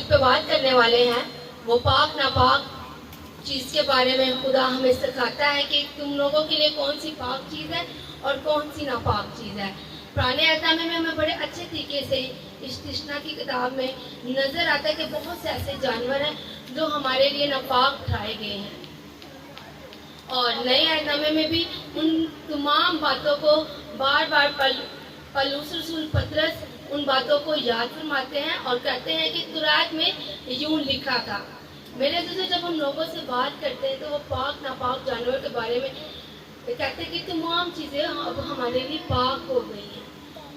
جس پہ بات کرنے والے ہیں وہ پاک ناپاک چیز کے بارے میں خدا ہمیں سکھاتا ہے کہ تم لوگوں کے لیے کون سی پاک چیز ہے اور کون سی ناپاک چیز ہے۔ پرانے عہد نامے میں ہمیں بڑے اچھے طریقے سے استثنا کی کتاب میں نظر آتا ہے کہ بہت سے ایسے جانور ہیں جو ہمارے لیے ناپاک ٹھہرائے گئے ہیں، اور نئے عہد نامے میں بھی ان تمام باتوں کو بار بار پولس رسول پطرس ان باتوں کو یاد فرماتے ہیں اور کہتے ہیں کہ تورات میں یوں لکھا تھا۔ میرے عزیزو، جب ہم لوگوں سے بات کرتے ہیں تو وہ پاک ناپاک جانور کے بارے میں کہتے ہیں کہ تمام چیزیں اب ہمارے لیے پاک ہو گئی ہیں،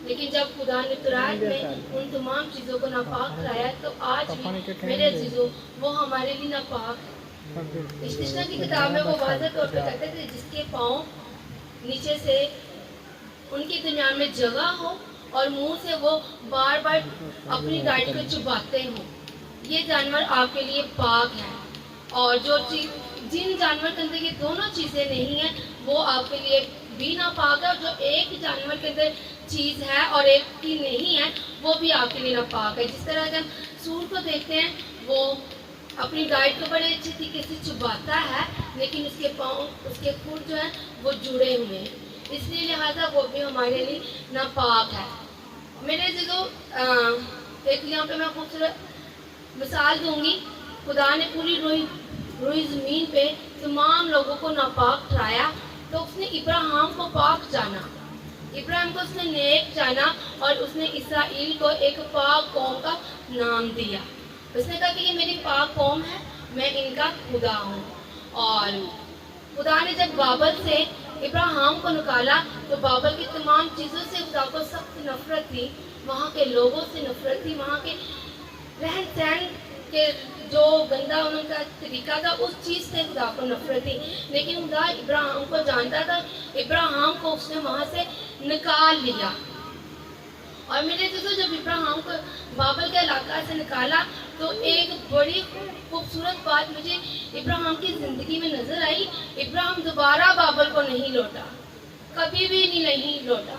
لیکن جب خدا نے تورات میں ان تمام چیزوں کو ناپاک کرایا تو آج بھی میرے عزیزو وہ ہمارے لیے ناپاک ہے۔ استثنا کی کتاب میں وہ واضح طور پہ کہتے تھے جس کے پاؤں نیچے سے ان کے درمیان میں جگہ ہو اور منہ سے وہ بار بار اپنی ڈائٹ کو چباتے ہوں، یہ جانور آپ کے لیے پاک ہیں۔ اور جن جانور کے اندر یہ دونوں چیزیں نہیں ہیں وہ آپ کے لیے بھی ناپاک ہے، اور جو ایک جانور کے اندر چیز ہے اور ایک کی نہیں ہے وہ بھی آپ کے لیے ناپاک ہے۔ جس طرح جب سور کو دیکھتے ہیں وہ اپنی ڈائٹ کو بڑے اچھے طریقے سے چباتا ہے، لیکن اس کے پاؤں، اس کے کھر جو ہیں وہ جڑے ہوئے ہیں، اس لیے لہٰذا وہ بھی ہمارے لیے ناپاک ہے۔ میرے عزیزو، ایک یہاں پہ میں خوبصورت مثال دوں گی۔ خدا نے پوری روئی زمین پہ تمام لوگوں کو ناپاک ٹھہرایا تو اس نے ابراہیم کو پاک جانا، ابراہیم کو اس نے نیک جانا، اور اس نے اسرائیل کو ایک پاک قوم کا نام دیا۔ اس نے کہا کہ یہ میری پاک قوم ہے، میں ان کا خدا ہوں۔ اور خدا نے جب بابل سے ابراہیم کو نکالا تو بابل کی تمام چیزوں سے خدا کو سخت نفرت تھی، وہاں کے لوگوں سے نفرت تھی، وہاں کے رہن سہن کے جو گندا ان کا طریقہ تھا اس چیز سے خدا کو نفرت تھی، لیکن خدا ابراہیم کو جانتا تھا، ابراہیم کو اس نے وہاں سے نکال لیا۔ اور میرے دوستو، جب ابراہیم کو بابل کے علاقہ سے نکالا تو ایک بڑی خوبصورت بات مجھے ابراہیم کی زندگی میں نظر آئی۔ ابراہیم دوبارہ بابل کو نہیں لوٹا، کبھی بھی نہیں لوٹا۔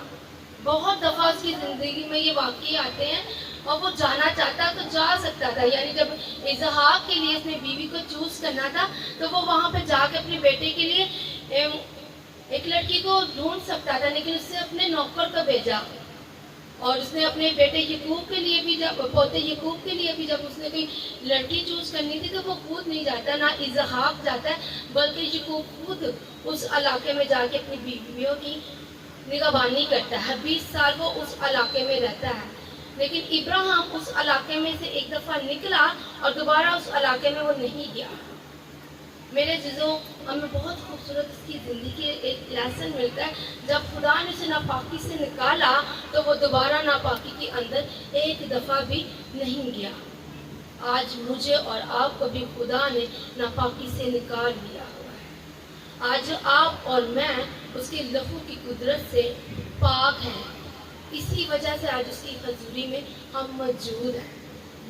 بہت دفعہ اس کی زندگی میں یہ واقعے آتے ہیں اور وہ جانا چاہتا تو جا سکتا تھا، یعنی جب اسحاق کے لیے اس نے بیوی کو چوز کرنا تھا تو وہ وہاں پہ جا کے اپنے بیٹے کے لیے ایک لڑکی کو ڈھونڈ سکتا تھا، لیکن اس نے اپنے نوکر کو بھیجا، اور اس نے اپنے بیٹے یعقوب کے لیے بھی، پوتے یعقوب کے لیے بھی جب اس نے کوئی لڑکی چوز کرنی تھی تو وہ خود نہیں جاتا، نہ اسحاق جاتا ہے، بلکہ یعقوب خود اس علاقے میں جا کے اپنی بیویوں کی نگہبانی کرتا ہے۔ 20 سال وہ اس علاقے میں رہتا ہے، لیکن ابراہیم اس علاقے میں سے ایک دفعہ نکلا اور دوبارہ اس علاقے میں وہ نہیں گیا۔ میرے عزیزو، ہمیں بہت خوبصورت اس کی زندگی ایک لیسن ملتا ہے۔ جب خدا نے اسے ناپاکی سے نکالا تو وہ دوبارہ ناپاکی کے اندر ایک دفعہ بھی نہیں گیا۔ آج مجھے اور آپ کو بھی خدا نے ناپاکی سے نکال لیا ہوا ہے۔ آج آپ اور میں اس کے لہو کی قدرت سے پاک ہیں، اسی وجہ سے آج اس کی حضوری میں ہم موجود ہیں۔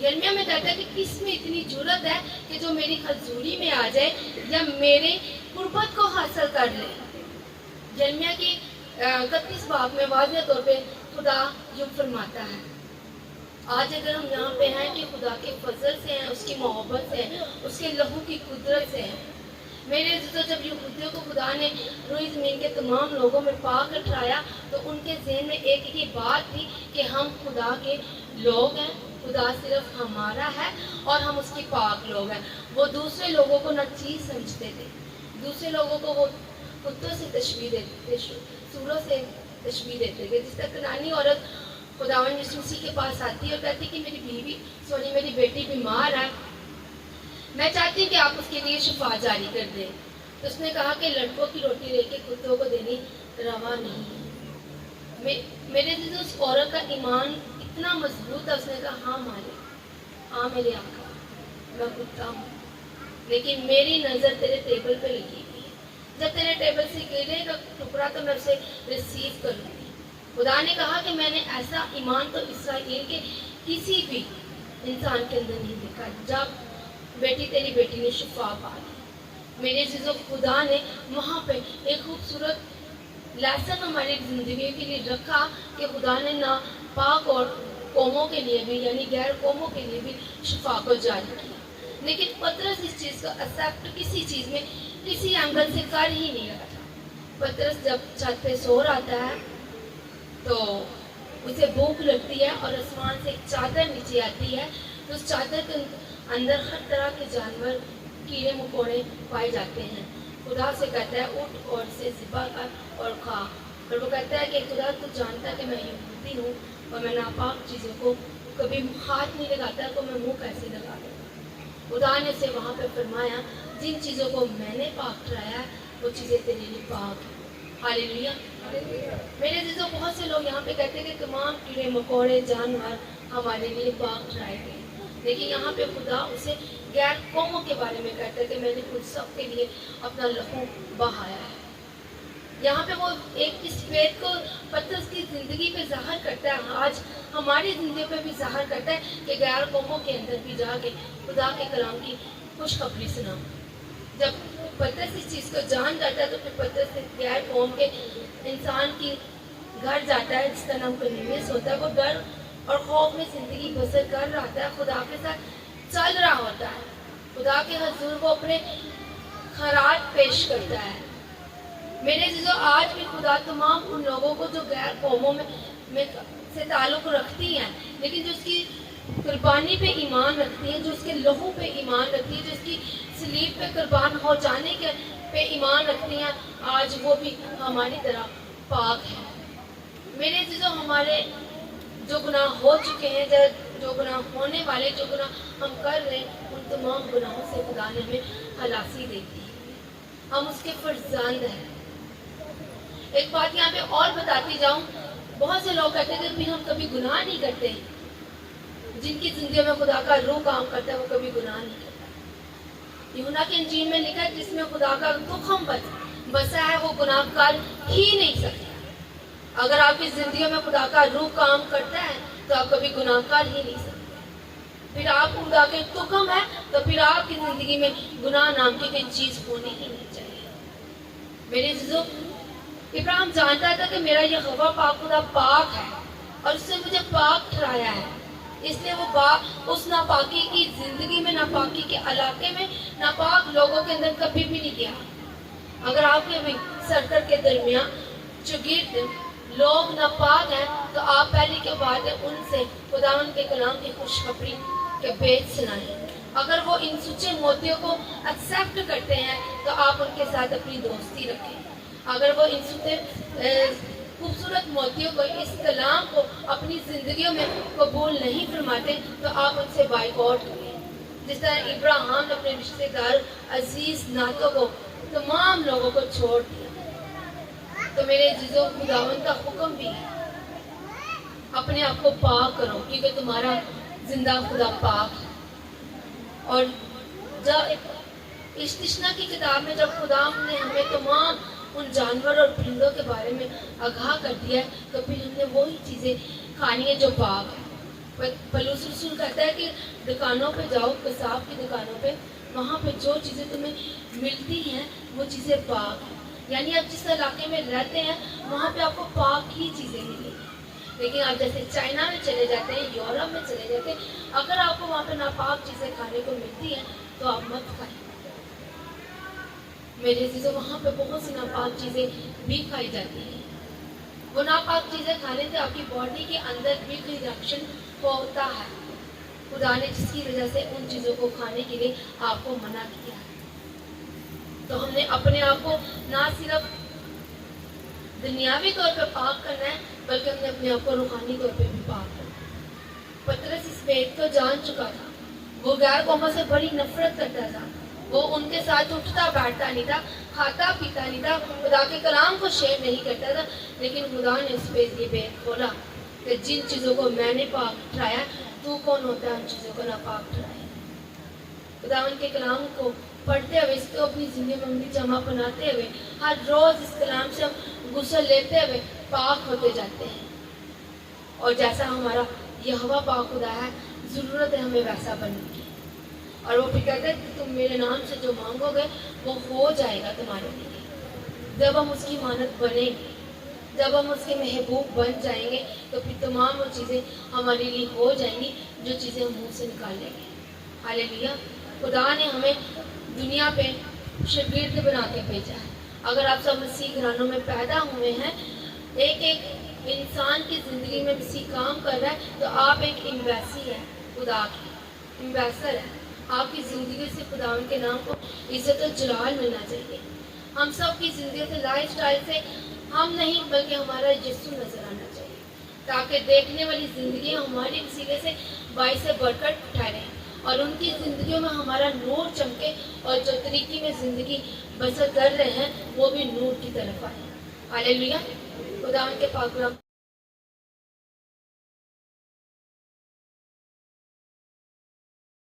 یرمیہ میں کہتا ہے کہ کس میں اتنی جرت ہے کہ جو میری حضوری میں آ جائے یا میرے قربت کو حاصل کر لے۔ یرمیہ کی 31 باب میں واضح طور پہ خدا یوں فرماتا ہے۔ آج اگر ہم یہاں پہ ہیں کہ خدا کے فضل سے ہیں، اس کی محبت سے ہیں، اس کے لہو کی قدرت سے ہیں۔ میرے عزیزو، جب یہودیوں کو خدا نے روئی زمین کے تمام لوگوں میں پاک ٹھہرایا تو ان کے ذہن میں ایک ہی بات تھی کہ ہم خدا کے لوگ ہیں، خدا صرف ہمارا ہے اور ہم اس کے پاک لوگ ہیں۔ وہ دوسرے لوگوں کو نہ چیز سمجھتے تھے، دوسرے لوگوں کو وہ کتوں سے تشبیہ دیتے تھے، سوروں سے تشبیہ دیتے تھے۔ جس طرح کنعانی عورت خداوند یسوع مسیح کے پاس آتی ہے اور کہتی کہ میری بیٹی بیمار ہے، میں چاہتی ہوں کہ آپ اس کے لیے شفا جاری کر دیں۔ تو اس نے کہا کہ لڑکوں کی روٹی لے کے کتوں کو دینی روا نہیں ہے۔ میرے عزیزو، اس عورت کا ایمان اتنا مضبوط ہے، اس نے کہا ہاں مالک، ہاں میرے آقا، میں کتا ہوں، لیکن میری نظر تیرے ٹیبل پہ لگی ہوئی ہے، جب تیرے ٹیبل سے گرے گا ٹکڑا تو میں اسے ریسیو کروں گی۔ خدا نے کہا کہ میں نے ایسا ایمان تو اسرائیل کے کسی بھی انسان کے اندر نہیں دیکھا۔ جب بیٹی تیری بیٹی نے شفا پا لی۔ میرے عزیزو، خدا نے وہاں پہ ایک خوبصورت لیسن ہماری زندگی کے لیے رکھا کہ خدا نے نہ پاک اور قوموں کے لیے بھی یعنی غیر قوموں کے لیے بھی شفا کو جاری کیا. لیکن پطرس اس چیز کا ایکسیپٹ کسی چیز میں کسی اینگل سے کر ہی نہیں رہا تھا. پطرس جب چھت پہ سو رہا ہے تو اسے بھوک لگتی ہے اور آسمان سے ایک چادر نیچے آتی ہے. تو اس چادر کے اندر ہر طرح کے جانور کیڑے مکوڑے پائے جاتے ہیں. خدا سے کہتا ہے اٹھ اور اسے ذبح کر اور کھا. اور وہ کہتا ہے کہ خدا تو جانتا ہے کہ میں یہودی ہوں اور میں ناپاک چیزوں کو کبھی ہاتھ نہیں لگاتا تو میں منہ کیسے لگا دوں. خدا نے اسے وہاں پہ فرمایا جن چیزوں کو میں نے پاک ٹھہرایا ہے وہ چیزیں تیرے لیے پاک ہیں. ہاللیلویا. میرے عزیزوں بہت سے لوگ یہاں پہ کہتے ہیں کہ تمام کیڑے مکوڑے جانور ہمارے لیے پاک ٹھہرائے گئے. لیکن یہاں پہ خدا اسے غیر قوموں کے بارے میں کہتا ہے کہ میں نے خود سب کے لیے اپنا لہو بہایا ہے. یہاں پہ وہ ایک اس فیت کو پطرس کی زندگی پہ ظاہر کرتا ہے. آج ہماری زندگی پہ بھی ظاہر کرتا ہے کہ غیر قوموں کے اندر بھی جا کے خدا کے کلام کی خوشخبری سنا. جب پطرس اس چیز کو جان جاتا ہے تو پھر پطرس غیر قوم کے انسان کی گھر جاتا ہے جس کا نام کرنیلیس ہوتا ہے. وہ ڈر اور خوف میں زندگی بسر کر رہا ہوتا ہے. خدا کے ساتھ چل رہا ہوتا ہے. خدا کے حضور وہ اپنے خراج پیش کرتا ہے. میرے عزیزو آج بھی خدا تمام ان لوگوں کو جو غیر قوموں میں سے تعلق رکھتی ہیں لیکن جو اس کی قربانی پہ ایمان رکھتی ہیں, جو اس کے لہو پہ ایمان رکھتی ہیں, جو اس کی صلیب پہ قربان ہو جانے کے پہ ایمان رکھتی ہیں, آج وہ بھی ہماری طرح پاک ہے. میرے عزیزو ہمارے جو گناہ ہو چکے ہیں, جو گناہ ہونے والے, جو گناہ ہم کر رہے ہیں, ان تمام گناہوں سے خدا نے ہمیں خلاصی دیتی ہے. ہم اس کے فرزند ہیں. ایک بات یہاں پہ اور بتاتی جاؤں, بہت سے لوگ کہتے ہیں کہ ہم کبھی گناہ نہیں کرتے. جن کی زندگی میں خدا کا روح کام کرتا ہے وہ کبھی گناہ نہیں کرتا. یوحنا کی انجیل میں لکھا ہے جس میں خدا کا تخم بسا ہے وہ گناہ کر ہی نہیں سکتا. اگر آپ کی زندگی میں خدا کا روح کام کرتا ہے تو آپ کبھی گناہ کر ہی نہیں سکتے. پھر آپ خدا کے تخم ہے تو پھر آپ کی زندگی میں گناہ نام کی کوئی چیز ہونی ہی نہیں چاہیے. میرے عزیزو ابراہیم جانتا تھا کہ میرا یہ یہوہ پاک خدا پاک ہے اور اس نے مجھے پاک ٹھہرایا ہے. اس لیے وہ اس ناپاکی کی زندگی میں, ناپاکی کے علاقے میں, ناپاک لوگوں کے اندر کبھی بھی نہیں گیا. اگر آپ کے بھی سرکل کے درمیان جو گرد لوگ ناپاک ہیں تو آپ پہلی کے بات ہے ان سے خدا ان کے کلام کی خوشخبری کے بیچ سنائیں. اگر وہ ان سچے موتیوں کو ایکسیپٹ کرتے ہیں تو آپ ان کے ساتھ اپنی دوستی رکھیں. اگر وہ ان سچے خوبصورت موتیوں کو, اس کلام کو اپنی زندگیوں میں قبول نہیں فرماتے تو آپ ان سے بائیکاٹ کریں. جس طرح ابراہیم نے اپنے رشتے دار عزیز ناتوں کو تمام لوگوں کو چھوڑ دیا. تو میرے عزیزوں خداوند کا حکم بھی ہے اپنے آپ کو پاک کرو کیونکہ تمہارا زندہ خدا پاک ہے. اور جب اشتشنا کی کتاب میں جب خدا نے ہمیں تمام ان جانور اور پرندوں کے بارے میں آگاہ کر دیا ہے تو پھر ہم نے وہی چیزیں کھانی ہے جو پاک ہے. پولس رسول کہتا ہے کہ دکانوں پہ جاؤ, قصاب کی دکانوں پہ, وہاں پہ جو چیزیں تمہیں ملتی ہیں وہ چیزیں پاک ہیں. یعنی آپ جس علاقے میں رہتے ہیں وہاں پہ آپ کو پاک ہی چیزیں ملیں گی. لیکن آپ جیسے چائنا میں چلے جاتے ہیں, یورپ میں چلے جاتے ہیں, اگر آپ کو وہاں پہ ناپاک چیزیں کھانے کو ملتی ہیں تو آپ مت کھائیں. میرے عزیزوں وہاں پہ بہت سی ناپاک چیزیں بھی کھائی جاتی ہیں. وہ ناپاک چیزیں کھانے سے آپ کی باڈی کے اندر بھی کوئی ریئیکشن ہوتا ہے. خدا نے جس کی وجہ سے ان چیزوں کو کھانے کے لیے آپ کو منع کیا ہے. تو ہم نے اپنے آپ کو نہ صرف دنیاوی طور پہ پاک کرنا ہے بلکہ ہم نے اپنے آپ کو روحانی طور پہ بھی پاک کرنا ہے. پطرس اس بات کو جان چکا تھا. وہ غیر قوموں سے بڑی نفرت کرتا تھا. وہ ان کے ساتھ اٹھتا بیٹھتا نہیں تھا, کھاتا پیتا نہیں تھا, خدا کے کلام کو شیئر نہیں کرتا تھا. لیکن خدا نے اس پہ یہ بیت کھولا کہ جن چیزوں کو میں نے پاک ٹھہرایا تو کون ہوتا ہے ان چیزوں کو ناپاک ٹھہرائے. خدا ان کے کلام کو پڑھتے ہوئے, اس کو اپنی زندگی میں عملی جمع بناتے ہوئے, ہر روز اس کلام سے ہم غسل لیتے ہوئے پاک ہوتے جاتے ہیں. اور جیسا ہمارا یہوہ پاک خدا ہے, ضرورت ہے ہمیں ویسا بننے کی. اور وہ پھر کہتے ہیں کہ تم میرے نام سے جو مانگو گے وہ ہو جائے گا تمہارے لیے جب ہم اس کی مانت بنیں گے. جب ہم اس کے محبوب بن جائیں گے تو پھر تمام وہ چیزیں ہمارے لیے ہو جائیں گی جو چیزیں ہم منہ سے نکال لیں گے. ہاللیلویا. خدا نے ہمیں دنیا پہ شاگرد بنا کے بھیجا ہے. اگر آپ سب مسیح گھرانوں میں پیدا ہوئے ہیں، ایک ایک انسان کی زندگی میں مسیح کام کر رہا ہے، تو آپ ایک ایمبیسی ہے، خدا کی ایمبیسر ہے. آپ کی زندگی سے خدا ان کے نام کو عزت و جلال ملنا چاہیے. ہم سب کی زندگی سے، لائف سٹائل سے ہم نہیں بلکہ ہمارا یسوع نظر آنا چاہیے، تاکہ دیکھنے والی زندگی ہماری وسیلے سے باعث برکت ٹھہرے اور ان کی زندگیوں میں ہمارا نور چمکے، اور جو طریقے میں زندگی بسر کر رہے ہیں وہ بھی نور کی طرف آئے. ہاللیلویا. خدا ان کے پاک کلام